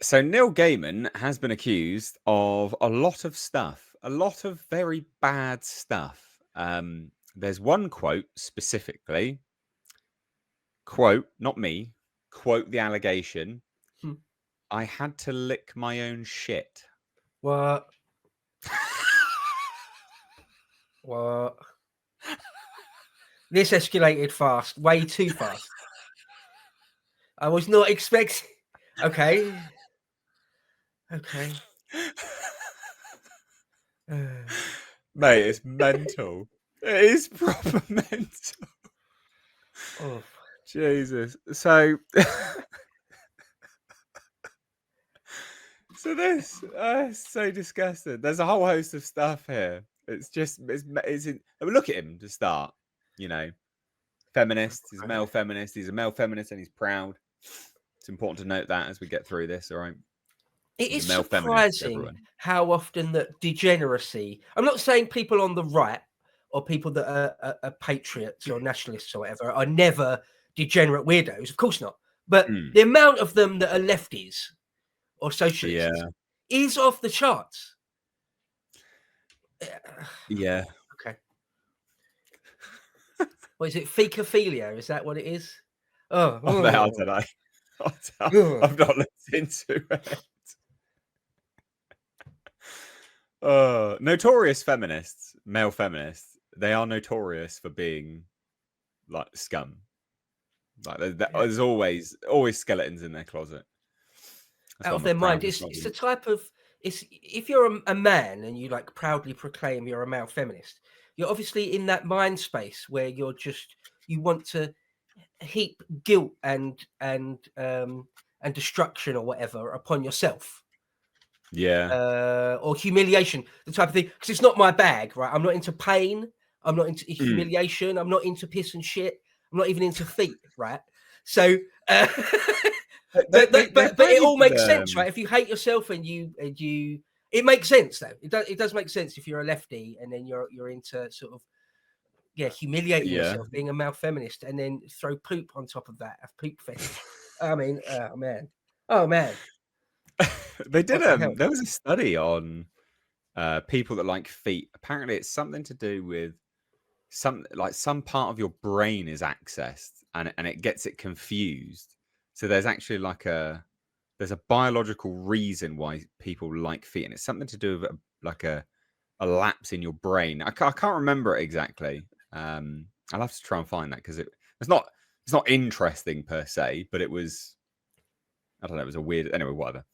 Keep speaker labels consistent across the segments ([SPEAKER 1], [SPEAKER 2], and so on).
[SPEAKER 1] So Neil Gaiman has been accused of a lot of stuff, a lot of very bad stuff. There's one quote specifically, quote, not me, quote the allegation,
[SPEAKER 2] Hmm.
[SPEAKER 1] I had to lick my own shit.
[SPEAKER 2] What? What? This escalated fast, way too fast. I was not expecting. Okay. Okay.
[SPEAKER 1] Mate, it's mental. It is proper mental.
[SPEAKER 2] Oh.
[SPEAKER 1] Jesus. So this so disgusting. There's a whole host of stuff here. It's just it's in, I mean, look at him to start. You know, feminist. He's a male feminist. He's a male feminist, and he's proud. It's important to note that as we get through this. All right.
[SPEAKER 2] It
[SPEAKER 1] He's
[SPEAKER 2] is
[SPEAKER 1] a male feminist,
[SPEAKER 2] surprising
[SPEAKER 1] everyone.
[SPEAKER 2] how often that degeneracy. I'm not saying people on the right or people that are patriots or nationalists or whatever are never degenerate weirdos. Of course not. But the amount of them that are lefties or socialists is off the charts.
[SPEAKER 1] Yeah.
[SPEAKER 2] Okay. What is it? Fecophilia? Is that what it is?
[SPEAKER 1] I don't know. I've not looked into it. Notorious feminists, male feminists, they are notorious for being like scum. Like there's always skeletons in their closet.
[SPEAKER 2] Out of their mind. It's the type of if you're a man and you like proudly proclaim you're a male feminist, you're obviously in that mind space where you want to heap guilt and destruction or whatever upon yourself.
[SPEAKER 1] Yeah.
[SPEAKER 2] Or humiliation, the type of thing. Because it's not my bag, right? I'm not into pain. I'm not into humiliation. I'm not into piss and shit. I'm not even into feet, right? So, but it all makes sense, right? If you hate yourself and you, it makes sense though. It does make sense if you're a lefty and then you're into sort of humiliating yourself, being a male feminist, and then throw poop on top of that, a poop fetish. I mean, oh man.
[SPEAKER 1] They did there was a study on people that like feet. Apparently it's something to do with some part of your brain is accessed and it gets it confused. So there's actually there's a biological reason why people like feet, and it's something to do with a lapse in your brain. I can't remember it exactly. I'll have to try and find that because it's not interesting per se, but it was, I don't know, it was a weird, anyway, whatever.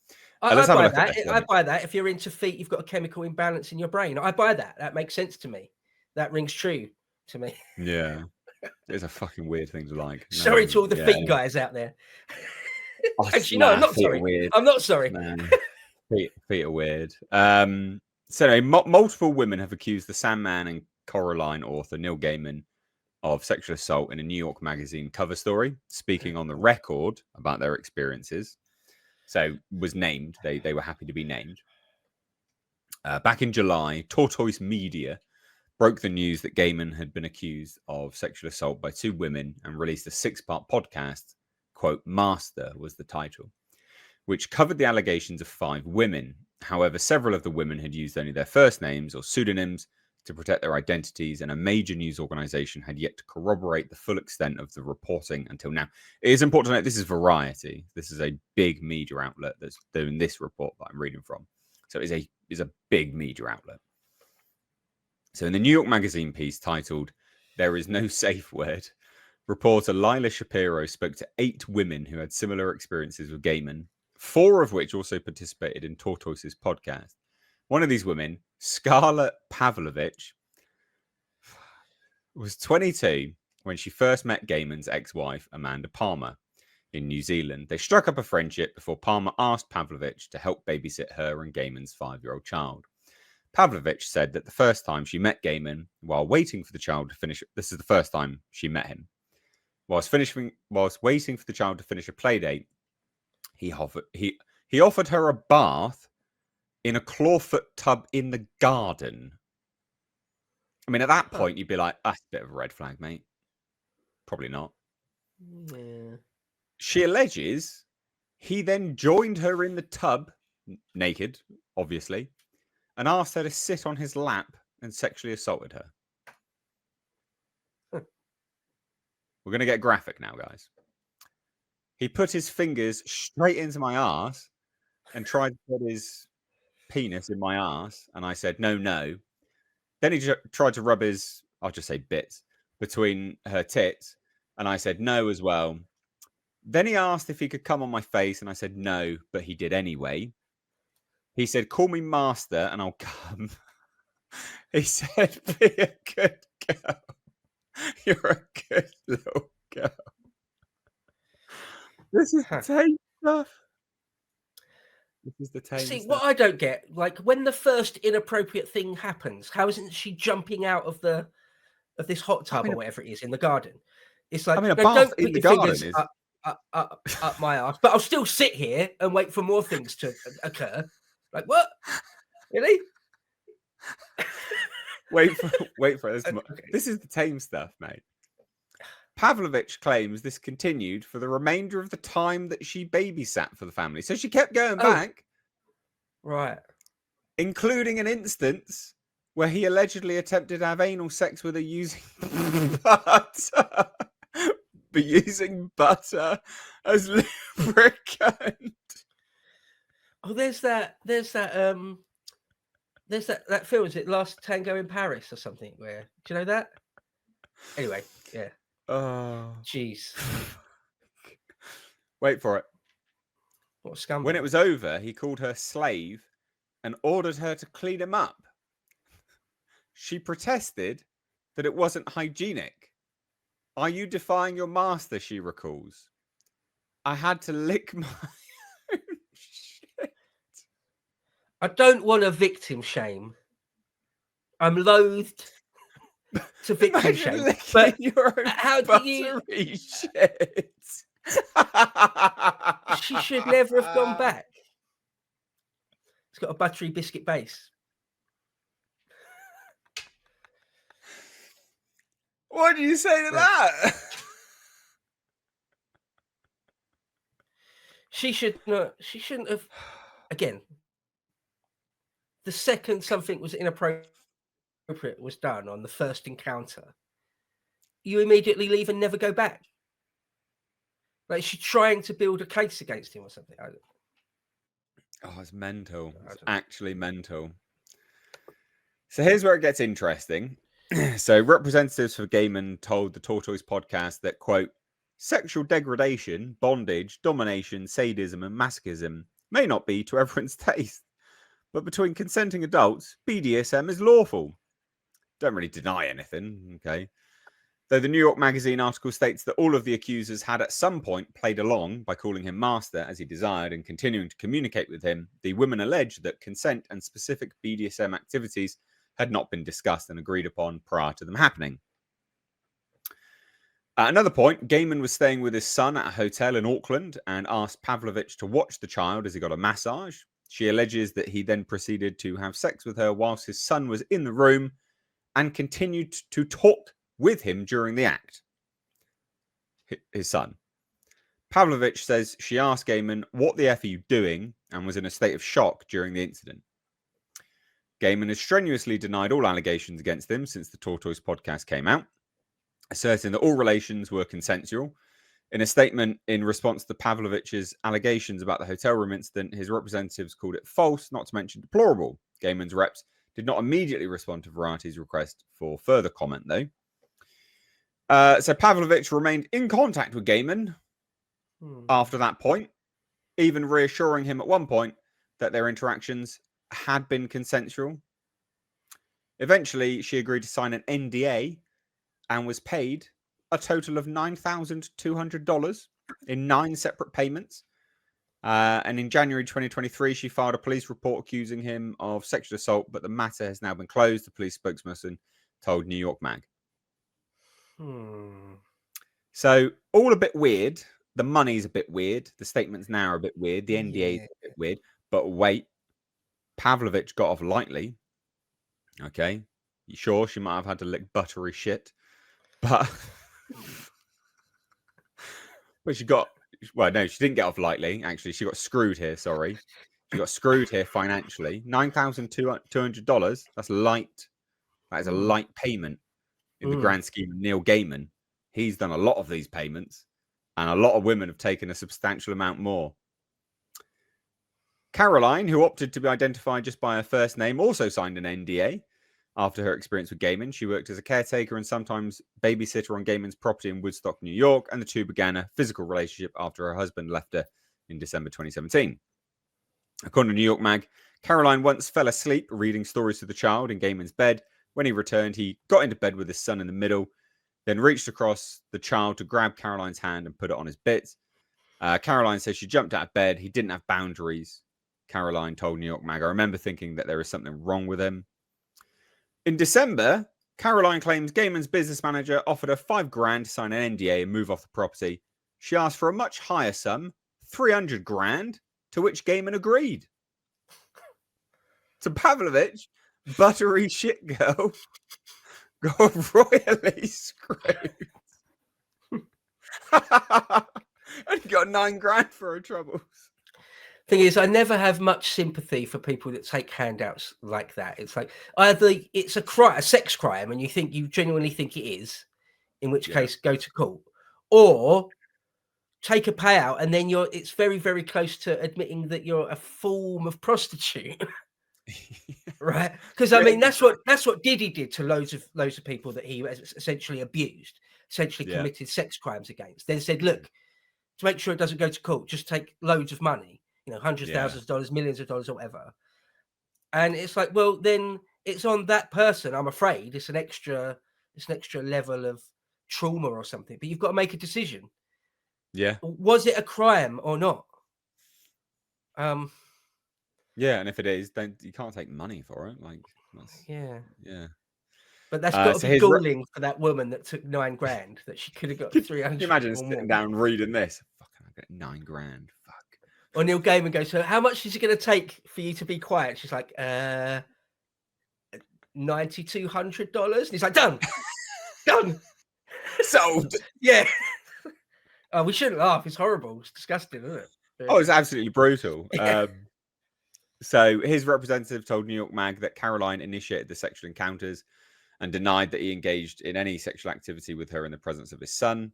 [SPEAKER 2] I buy that. I buy that. If you're into feet, you've got a chemical imbalance in your brain. I buy that. That makes sense to me. That rings true to me.
[SPEAKER 1] Yeah. It's a fucking weird thing to like.
[SPEAKER 2] Sorry to all the feet guys out there. Actually, no, I'm not sorry.
[SPEAKER 1] Weird.
[SPEAKER 2] I'm not sorry.
[SPEAKER 1] Feet are weird. So anyway, multiple women have accused the Sandman and Coraline author Neil Gaiman of sexual assault in a New York Magazine cover story, speaking on the record about their experiences. So was named. They were happy to be named. Back in July, Tortoise Media broke the news that Gaiman had been accused of sexual assault by two women and released a 6-part podcast. Quote, Master was the title, which covered the allegations of 5 women. However, several of the women had used only their first names or pseudonyms to protect their identities, and a major news organization had yet to corroborate the full extent of the reporting until now. It is important to note this is Variety. This is a big media outlet that's doing this report that I'm reading from. So it is a big media outlet. So in the New York Magazine piece titled, There is No Safe Word, reporter Lila Shapiro spoke to 8 women who had similar experiences with Gaiman, 4 of which also participated in Tortoise's podcast. One of these women, Scarlett Pavlovich, was 22 when she first met Gaiman's ex-wife, Amanda Palmer, in New Zealand. They struck up a friendship before Palmer asked Pavlovich to help babysit her and Gaiman's 5-year-old child. Pavlovich said that the first time she met Gaiman, while waiting for the child to finish, this is the first time she met him, whilst waiting for the child to finish a play date, he offered her a bath in a clawfoot tub in the garden. I mean, at that point, you'd be like, that's a bit of a red flag, mate. Probably not.
[SPEAKER 2] Yeah.
[SPEAKER 1] She alleges He then joined her in the tub, naked, obviously, and asked her to sit on his lap and sexually assaulted her. We're going to get graphic now, guys. He put his fingers straight into my arse and tried to put his penis in my arse, and I said, no, no. Then he tried to rub his, I'll just say bits, between her tits, and I said no as well. Then he asked if he could come on my face, and I said no, but he did anyway. He said, call me master, and I'll come. He said, be a good girl. You're a good little girl. This is the tame stuff. This is the tame
[SPEAKER 2] See,
[SPEAKER 1] stuff.
[SPEAKER 2] what I don't get, like when the first inappropriate thing happens, how isn't she jumping out of this hot tub or whatever it is in the garden? It's like,
[SPEAKER 1] a
[SPEAKER 2] no,
[SPEAKER 1] bath
[SPEAKER 2] don't
[SPEAKER 1] in
[SPEAKER 2] put
[SPEAKER 1] the
[SPEAKER 2] your
[SPEAKER 1] garden
[SPEAKER 2] fingers up my ass, but I'll still sit here and wait for more things to occur. Like, what? Really?
[SPEAKER 1] Wait for it.
[SPEAKER 2] Okay.
[SPEAKER 1] This is the tame stuff, mate. Pavlovich claims this continued for the remainder of the time that she babysat for the family. So she kept going back.
[SPEAKER 2] Right.
[SPEAKER 1] Including an instance where he allegedly attempted to have anal sex with her using butter. But using butter as lubricant.
[SPEAKER 2] Oh, there's that film, is it Last Tango in Paris or something? Where, do you know that? Anyway, yeah.
[SPEAKER 1] Oh,
[SPEAKER 2] jeez.
[SPEAKER 1] Wait for it.
[SPEAKER 2] What a scumbag.
[SPEAKER 1] When it was over, he called her slave and ordered her to clean him up. She protested that it wasn't hygienic. Are you defying your master? She recalls. I had to lick my own shit.
[SPEAKER 2] I don't want to victim shame. I'm loathed to victim shame. But how do you?
[SPEAKER 1] Shit.
[SPEAKER 2] She should never have gone back. It's got a buttery biscuit base.
[SPEAKER 1] What do you say to that?
[SPEAKER 2] She shouldn't have. Again, the second something was inappropriate was done on the first encounter, you immediately leave and never go back. Like she's trying to build a case against him or something.
[SPEAKER 1] Oh, it's mental. It's actually mental. So here's where it gets interesting. So representatives for Gaiman told the Tortoise podcast that, quote, sexual degradation, bondage, domination, sadism, and masochism may not be to everyone's taste, but between consenting adults, BDSM is lawful. Don't really deny anything, okay? Though the New York Magazine article states that all of the accusers had at some point played along by calling him master as he desired and continuing to communicate with him, the women alleged that consent and specific BDSM activities had not been discussed and agreed upon prior to them happening. At another point, Gaiman was staying with his son at a hotel in Auckland and asked Pavlovich to watch the child as he got a massage. She alleges that he then proceeded to have sex with her whilst his son was in the room and continued to talk with him during the act. His son. Pavlovich says she asked Gaiman, what the F are you doing? And was in a state of shock during the incident. Gaiman has strenuously denied all allegations against him since the Tortoise podcast came out, asserting that all relations were consensual. In a statement in response to Pavlovich's allegations about the hotel room incident, his representatives called it false, not to mention deplorable. Gaiman's reps did not immediately respond to Variety's request for further comment, though. So Pavlovich remained in contact with Gaiman after that point, even reassuring him at one point that their interactions had been consensual. Eventually, she agreed to sign an NDA and was paid a total of $9,200 in 9 separate payments. And in January 2023, she filed a police report accusing him of sexual assault, but the matter has now been closed, the police spokesperson told New York Mag. So, all a bit weird. The money's a bit weird. The statements now are a bit weird. The NDA is a bit weird. But wait, Pavlovich got off lightly. Okay. Sure, she might have had to lick buttery shit. But she got Well, no, she didn't get off lightly. Actually, she got screwed here. Sorry, she got screwed here financially. $9,200. That's light. That is a light payment in the grand scheme of Neil Gaiman. He's done a lot of these payments, and a lot of women have taken a substantial amount more. Caroline, who opted to be identified just by her first name, also signed an NDA after her experience with Gaiman. She worked as a caretaker and sometimes babysitter on Gaiman's property in Woodstock, New York, and the two began a physical relationship after her husband left her in December 2017. According to New York Mag, Caroline once fell asleep reading stories to the child in Gaiman's bed. When he returned, he got into bed with his son in the middle, then reached across the child to grab Caroline's hand and put it on his bits. Caroline says she jumped out of bed. He didn't have boundaries. Caroline told New York Mag, I remember thinking that there was something wrong with him. In December, Caroline claims Gaiman's business manager offered her $5,000 to sign an NDA and move off the property. She asked for a much higher sum, $300,000, to which Gaiman agreed. So Pavlovich, buttery shit girl, got royally screwed. And he got $9,000 for her troubles.
[SPEAKER 2] Thing is, I never have much sympathy for people that take handouts like that. It's like either it's a crime, a sex crime, and you genuinely think it is, in which case go to court, or take a payout and then it's very, very close to admitting that you're a form of prostitute. Right? Because I mean that's what Diddy did to loads of people that he essentially abused, essentially committed sex crimes against. Then said, look, to make sure it doesn't go to court, just take loads of money. Hundreds of thousands of dollars, millions of dollars, or whatever. And it's like, well, then it's on that person. I'm afraid it's an extra level of trauma or something. But you've got to make a decision.
[SPEAKER 1] Yeah.
[SPEAKER 2] Was it a crime or not?
[SPEAKER 1] Yeah, and if it is, then you can't take money for it. Like,
[SPEAKER 2] yeah.
[SPEAKER 1] But
[SPEAKER 2] that's got to be galling for that woman that took $9,000 that she could have got 300.
[SPEAKER 1] Can you imagine sitting down reading this? Fucking, I get $9,000. Fuck.
[SPEAKER 2] Or Neil Gaiman goes, so how much is it going to take for you to be quiet? She's like, $9,200. And he's like, done. Done.
[SPEAKER 1] Sold.
[SPEAKER 2] Yeah. Oh, we shouldn't laugh. It's horrible. It's disgusting, isn't it?
[SPEAKER 1] Oh, it's absolutely brutal. So his representative told New York Mag that Caroline initiated the sexual encounters and denied that he engaged in any sexual activity with her in the presence of his son.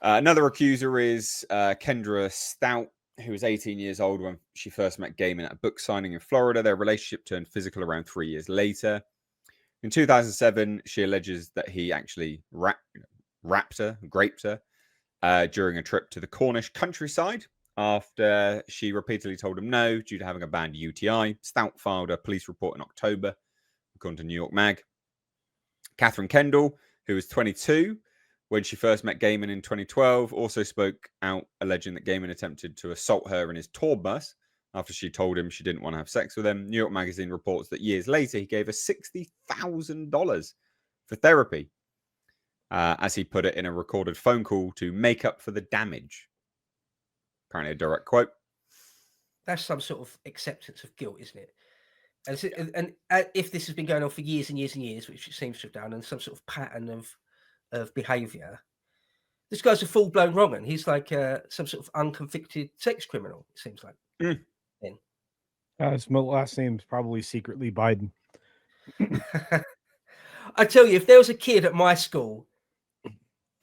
[SPEAKER 1] Another accuser is Kendra Stout, who was 18 years old when she first met Gaiman at a book signing in Florida. Their relationship turned physical around 3 years later. In 2007, she alleges that he actually raped her during a trip to the Cornish countryside after she repeatedly told him no due to having a bad UTI. Stout filed a police report in October, according to New York Mag. Catherine Kendall, who was 22 when she first met Gaiman in 2012, also spoke out, alleging that Gaiman attempted to assault her in his tour bus after she told him she didn't want to have sex with him. New York Magazine reports that years later, he gave her $60,000 for therapy, as he put it in a recorded phone call to make up for the damage. Apparently a direct quote.
[SPEAKER 2] That's some sort of acceptance of guilt, isn't it? And if this has been going on for years and years and years, which it seems to have done, and some sort of pattern of behaviour, this guy's a full-blown wrong un. He's like some sort of unconvicted sex criminal, it seems like.
[SPEAKER 3] His last name's probably secretly Biden.
[SPEAKER 2] I tell you, if there was a kid at my school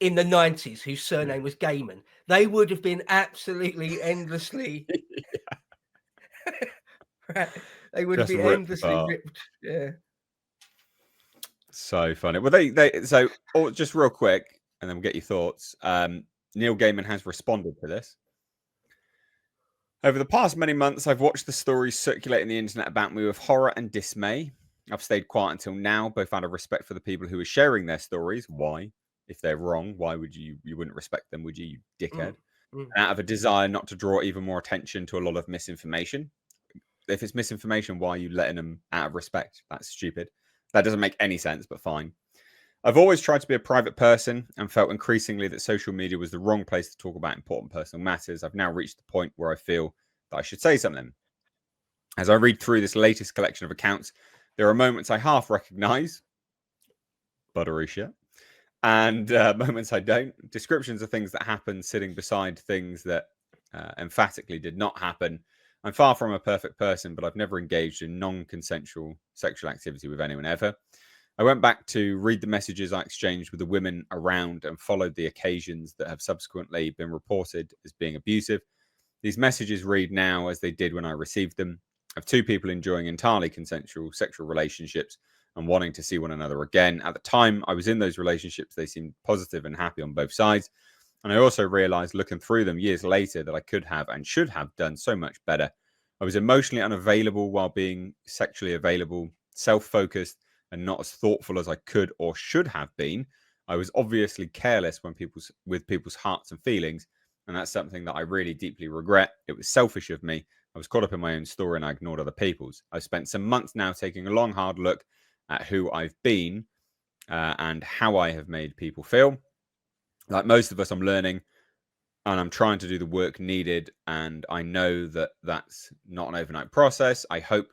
[SPEAKER 2] in the 90s whose surname was Gaiman, they would have been absolutely endlessly... Right. They would be endlessly ripped. Yeah.
[SPEAKER 1] So funny. Well, so just real quick, and then we'll get your thoughts. Neil Gaiman has responded to this. Over the past many months, I've watched the stories circulating the internet about me with horror and dismay. I've stayed quiet until now, both out of respect for the people who are sharing their stories. Why? If they're wrong, why would you wouldn't respect them, would you dickhead? Out of a desire not to draw even more attention to a lot of misinformation. If it's misinformation, why are you letting them out of respect? That's stupid. That doesn't make any sense, but fine. I've always tried to be a private person and felt increasingly that social media was the wrong place to talk about important personal matters. I've now reached the point where I feel that I should say something. As I read through this latest collection of accounts, there are moments I half recognize, buttery shit, and moments I don't. Descriptions of things that happen sitting beside things that emphatically did not happen. I'm far from a perfect person, but I've never engaged in non-consensual sexual activity with anyone ever. I went back to read the messages I exchanged with the women around and followed the occasions that have subsequently been reported as being abusive. These messages read now as they did when I received them, of two people enjoying entirely consensual sexual relationships and wanting to see one another again. At the time I was in those relationships, they seemed positive and happy on both sides. And I also realized, looking through them years later, that I could have and should have done so much better. I was emotionally unavailable while being sexually available, self-focused, and not as thoughtful as I could or should have been. I was obviously careless with people's hearts and feelings, and that's something that I really deeply regret. It was selfish of me. I was caught up in my own story and I ignored other people's. I've spent some months now taking a long, hard look at who I've been and how I have made people feel. Like most of us, I'm learning and I'm trying to do the work needed. And I know that that's not an overnight process. I hope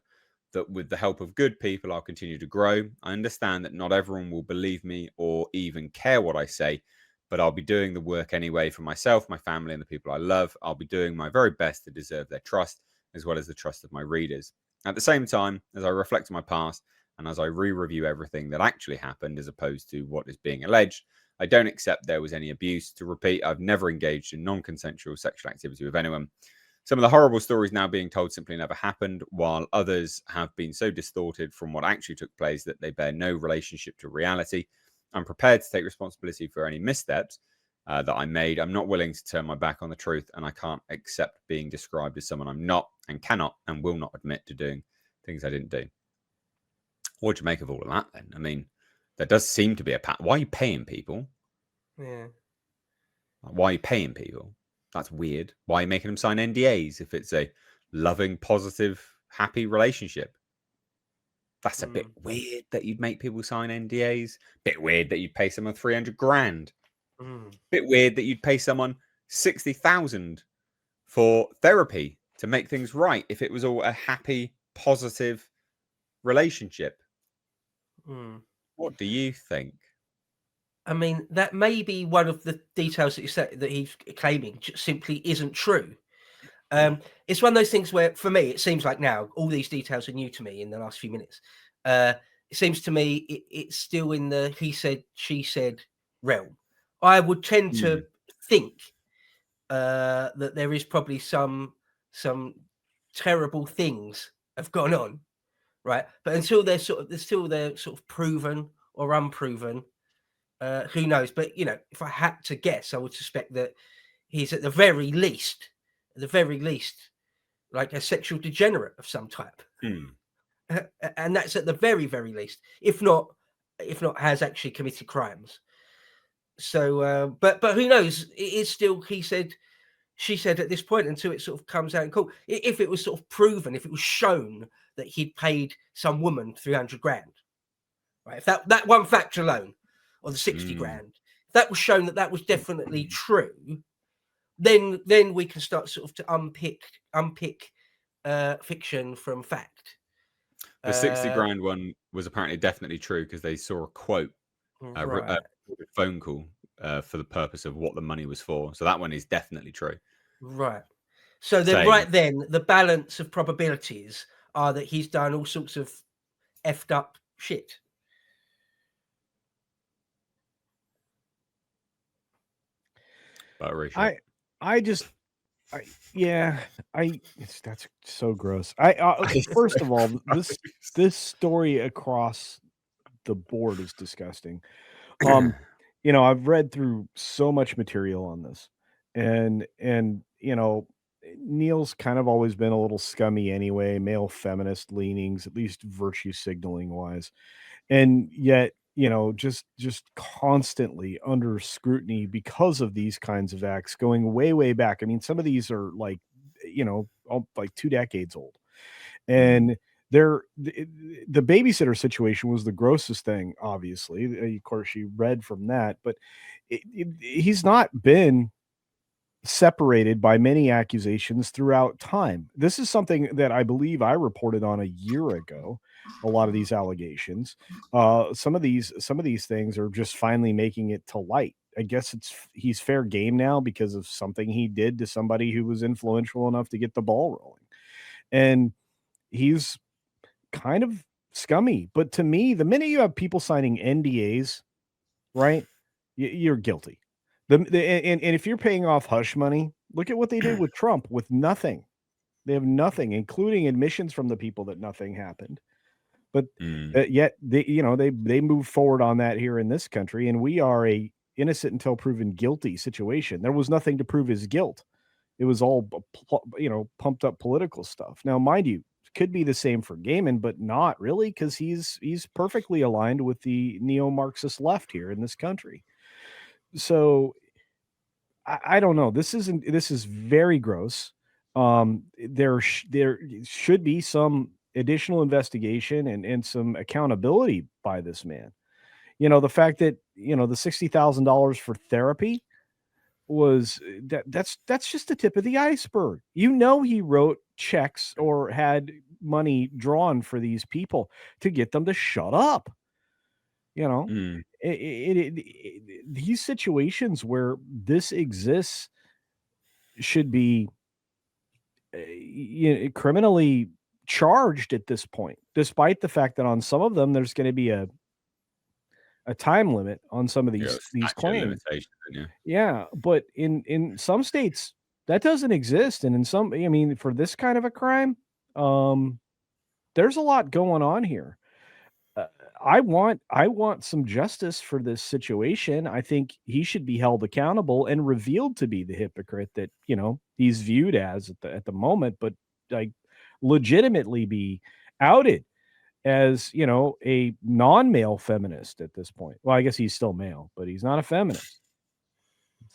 [SPEAKER 1] that with the help of good people, I'll continue to grow. I understand that not everyone will believe me or even care what I say, but I'll be doing the work anyway for myself, my family, and the people I love. I'll be doing my very best to deserve their trust, as well as the trust of my readers. At the same time, as I reflect on my past and as I re-review everything that actually happened, as opposed to what is being alleged, I don't accept there was any abuse. To repeat, I've never engaged in non-consensual sexual activity with anyone. Some of the horrible stories now being told simply never happened, while others have been so distorted from what actually took place that they bear no relationship to reality. I'm prepared to take responsibility for any missteps that I made. I'm not willing to turn my back on the truth, and I can't accept being described as someone I'm not and cannot and will not admit to doing things I didn't do. What do you make of all of that then? I mean, there does seem to be a pattern. Why are you paying people?
[SPEAKER 2] Yeah.
[SPEAKER 1] Why are you paying people? That's weird. Why are you making them sign NDAs if it's a loving, positive, happy relationship? That's a bit weird that you'd make people sign NDAs. Bit weird that you'd pay someone 300 grand. Bit weird that you'd pay someone 60,000 for therapy to make things right if it was all a happy, positive relationship. What do you think?
[SPEAKER 2] I mean, that may be one of the details that you said that he's claiming simply isn't true. It's one of those things where, for me, it seems like now all these details are new to me in the last few minutes. It seems to me it's still in the he said, she said realm. I would tend to think that there is probably some terrible things have gone on, right? But until they're sort of proven or unproven, who knows? But you know, if I had to guess, I would suspect that he's at the very least, like a sexual degenerate of some type, and that's at the very, very least. If not, has actually committed crimes. So, but who knows? It is still he said, she said at this point until it sort of comes out in court. If it was sort of proven, if it was shown that he'd paid some woman 300 grand, right? If that one fact alone, or the 60 grand, if that was shown that was definitely true, then we can start sort of to unpick fiction from fact.
[SPEAKER 1] The 60 grand one was apparently definitely true because they saw a quote, a phone call for the purpose of what the money was for. So that one is definitely true.
[SPEAKER 2] Right. So then, right then, the balance of probabilities are that he's done all sorts of effed up shit.
[SPEAKER 3] That's so gross. First of all, this story across the board is disgusting. You know, I've read through so much material on this, and you know, Neil's kind of always been a little scummy anyway, male feminist leanings, at least virtue signaling wise, and yet, you know, just constantly under scrutiny because of these kinds of acts going way back. I mean, some of these are like, you know, like 2 decades old, and the babysitter situation was the grossest thing. Obviously, of course, you read from that, but he's not been separated by many accusations throughout time. This is something that I believe I reported on a year ago, a lot of these allegations. Some of these things are just finally making it to light. I guess he's fair game now because of something he did to somebody who was influential enough to get the ball rolling. And he's kind of scummy. But to me, the minute you have people signing NDAs, right, you're guilty. And if you're paying off hush money, look at what they did with Trump with nothing. They have nothing, including admissions from the people that nothing happened. But yet they move forward on that here in this country, and we are a innocent until proven guilty situation. There was nothing to prove his guilt. It was all pumped up political stuff. Now, mind you, it could be the same for Gaiman, but not really, because he's perfectly aligned with the neo-Marxist left here in this country. So I don't know. This is very gross. There should be some additional investigation and some accountability by this man. The fact that the $60,000 for therapy was that's just the tip of the iceberg. He wrote checks or had money drawn for these people to get them to shut up. These situations where this exists should be criminally charged at this point, despite the fact that on some of them there's going to be a time limit on some of these claims. Yeah, but in some states that doesn't exist, and in some, for this kind of a crime, there's a lot going on here. I want some justice for this situation. I think he should be held accountable and revealed to be the hypocrite that he's viewed as at the moment, but like legitimately be outed as a non-male feminist at this point. Well, I guess he's still male, but he's not a feminist.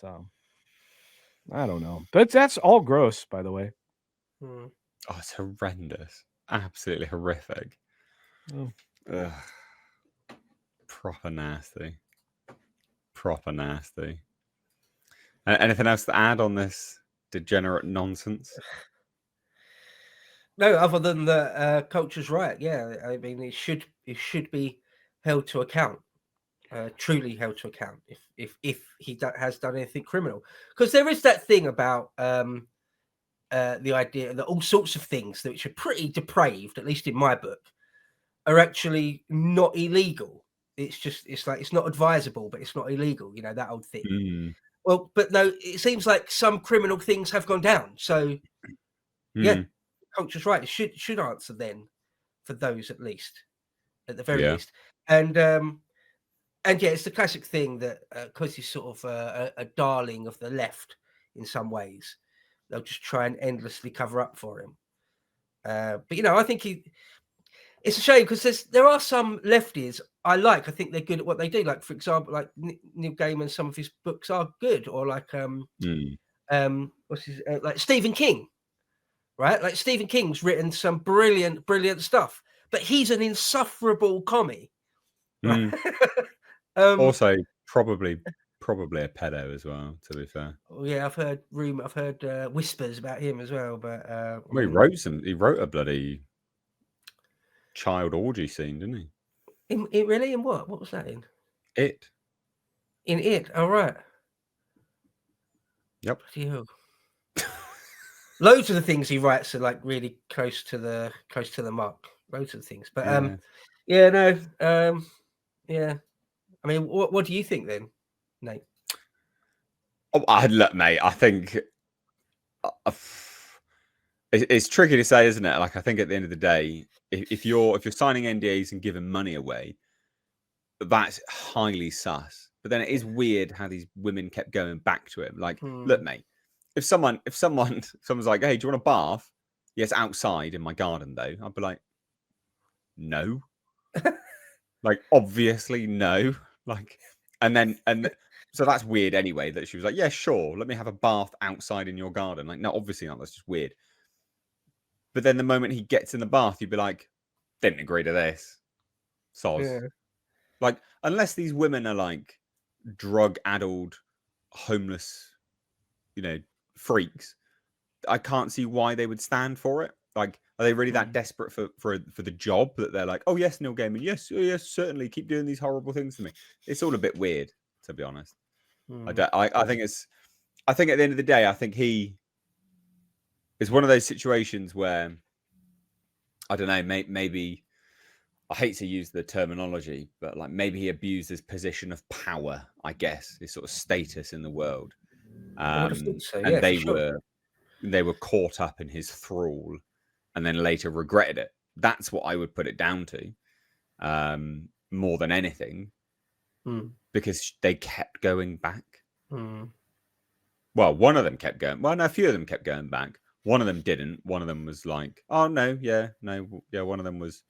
[SPEAKER 3] So I don't know. But that's all gross, by the way.
[SPEAKER 1] Oh, it's horrendous. Absolutely horrific.
[SPEAKER 3] Oh.
[SPEAKER 1] Ugh. Proper nasty. Proper nasty. Anything else to add on this degenerate nonsense?
[SPEAKER 2] No, other than the culture's right. Yeah, I mean, it should be held to account, truly held to account if he has done anything criminal. Because there is that thing about the idea that all sorts of things which are pretty depraved, at least in my book, are actually not illegal. It's like it's not advisable, but it's not illegal. That old thing. Well, but no, it seems like some criminal things have gone down. So yeah, culture's right. It should answer then for those, at least, at the very least. And yeah, it's the classic thing that because he's sort of a darling of the left in some ways, they'll just try and endlessly cover up for him. But I think it's a shame because there are some lefties I like. I think they're good at what they do. Like, for example, like Neil Gaiman, some of his books are good. Or like what's his like Stephen King, right? Like Stephen King's written some brilliant stuff, but he's an insufferable commie. Right?
[SPEAKER 1] Also, probably a pedo as well. To be fair.
[SPEAKER 2] Oh, yeah, I've heard whispers about him as well. But
[SPEAKER 1] he wrote a bloody child orgy scene, didn't he?
[SPEAKER 2] Really? In what? What was that in?
[SPEAKER 1] It.
[SPEAKER 2] In It. All right.
[SPEAKER 1] Yep.
[SPEAKER 2] Loads of the things he writes are like really close to the mark. Loads of the things, but yeah. I mean, what do you think then, Nate?
[SPEAKER 1] Oh, look, mate. I think it's tricky to say, isn't it? Like, I think at the end of the day, if you're signing NDAs and giving money away, that's highly sus. But then it is weird how these women kept going back to him. Like, look, mate, if someone's like, hey, do you want a bath? Yes, outside in my garden, though. I'd be like, no. Like, obviously, no. Like, and so that's weird anyway, that she was like, yeah, sure, let me have a bath outside in your garden. Like, no, obviously not. That's just weird. But then the moment he gets in the bath, you'd be like, didn't agree to this. Soz. Yeah. Like, unless these women are like drug-addled, homeless, freaks, I can't see why they would stand for it. Like, Are they really that desperate for the job that they're like, oh yes, Neil Gaiman, yes, certainly, keep doing these horrible things to me? It's all a bit weird, to be honest. I think at the end of the day, I think he is one of those situations where, I don't know, maybe I hate to use the terminology, but like maybe he abused his position of power, I guess, his sort of status in the world.
[SPEAKER 2] I would have thought so,
[SPEAKER 1] And
[SPEAKER 2] yeah,
[SPEAKER 1] they were caught up in his thrall and then later regretted it. That's what I would put it down to, more than anything, because they kept going back. Well, one of them kept going. Well, no, a few of them kept going back. One of them didn't. One of them was like, oh, no, yeah, no, yeah, one of them was.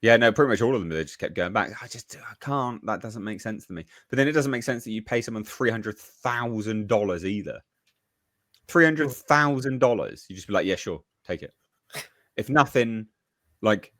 [SPEAKER 1] Yeah, no, pretty much all of them, they just kept going back. I can't. That doesn't make sense to me. But then it doesn't make sense that you pay someone $300,000 either. $300,000. You just be like, yeah, sure, take it. If nothing, like,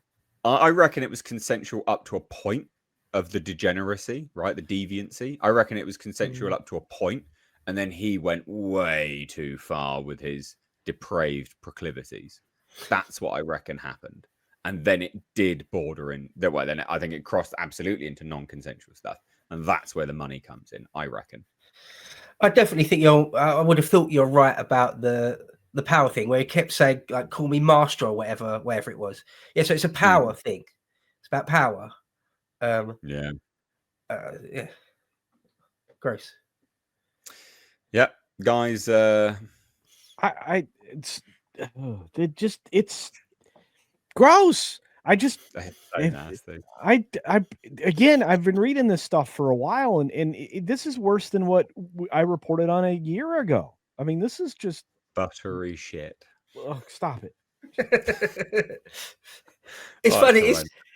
[SPEAKER 1] I reckon it was consensual up to a point of the degeneracy, right? The deviancy. I reckon it was consensual up to a point, and then he went way too far with his depraved proclivities. That's what I reckon happened. And then it did border in. Well, then I think it crossed absolutely into non-consensual stuff, and that's where the money comes in, I reckon.
[SPEAKER 2] I definitely think I would have thought you're right about the power thing, where he kept saying, like, call me master or whatever it was. Yeah, so it's a power thing. It's about power.
[SPEAKER 1] Yeah.
[SPEAKER 2] Yeah. Gross.
[SPEAKER 1] Yeah, guys.
[SPEAKER 3] It's gross.
[SPEAKER 1] Nasty.
[SPEAKER 3] Again, I've been reading this stuff for a while, and this is worse than what I reported on a year ago. I mean, this is just
[SPEAKER 1] buttery shit.
[SPEAKER 3] Oh, stop it.
[SPEAKER 2] It's funny.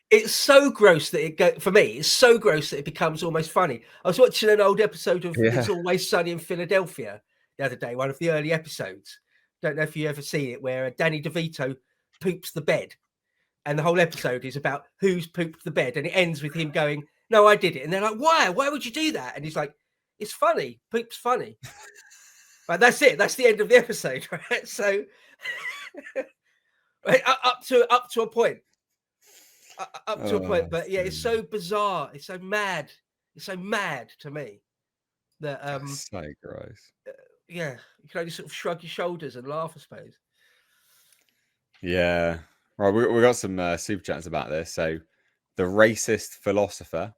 [SPEAKER 2] It's so gross that for me, it's so gross that it becomes almost funny. I was watching an old episode of It's Always Sunny in Philadelphia the other day, one of the early episodes. Don't know if you ever see it, where Danny DeVito poops the bed. And the whole episode is about who's pooped the bed. And it ends with him going, no, I did it. And they're like, why? Why would you do that? And he's like, it's funny. Poop's funny. But that's it. That's the end of the episode, right? So up to a point. Up to a point. But yeah, it's so bizarre. It's so mad. It's so mad to me that
[SPEAKER 1] so gross.
[SPEAKER 2] Yeah, you can only sort of shrug your shoulders and laugh, I suppose.
[SPEAKER 1] Yeah. Right, we got some super chats about this. So, the racist philosopher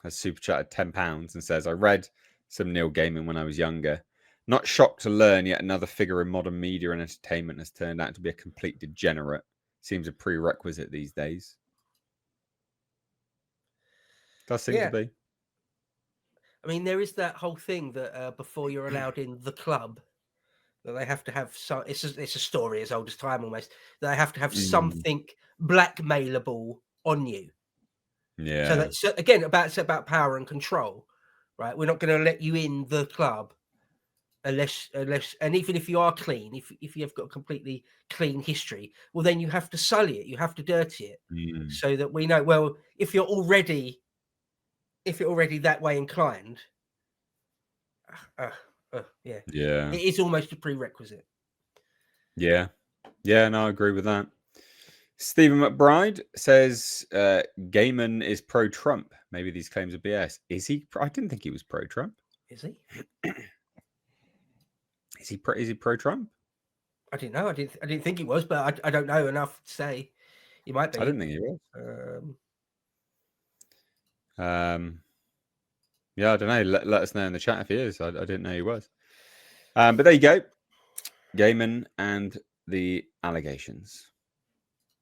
[SPEAKER 1] has super chatted £10 and says, I read some Neil Gaiman when I was younger. Not shocked to learn yet another figure in modern media and entertainment has turned out to be a complete degenerate. Seems a prerequisite these days. Does seem to be.
[SPEAKER 2] I mean, there is that whole thing that before you're allowed in the club, that they have to have it's a story as old as time almost. That they have to have something blackmailable on you.
[SPEAKER 1] Yeah.
[SPEAKER 2] So that's again it's about power and control, right? We're not going to let you in the club unless, and even if you are clean, if you've got a completely clean history, well, then you have to sully it, you have to dirty it, so that we know. Well, if you're already that way inclined, yeah, it is almost a prerequisite.
[SPEAKER 1] Yeah, no, I agree with that. Stephen McBride says Gaiman is pro-Trump. Maybe these claims are BS. Is he? I didn't think he was pro-Trump.
[SPEAKER 2] Is he?
[SPEAKER 1] Is he pro-Trump?
[SPEAKER 2] I didn't know. I didn't think he was, but I don't know enough to say. He might be.
[SPEAKER 1] I didn't think he was. Yeah, I don't know. Let us know in the chat if he is. I didn't know he was. But there you go. Gaiman and the allegations.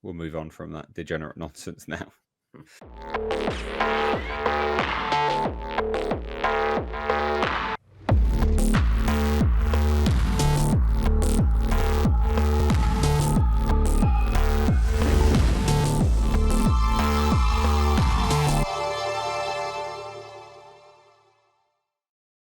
[SPEAKER 1] We'll move on from that degenerate nonsense now.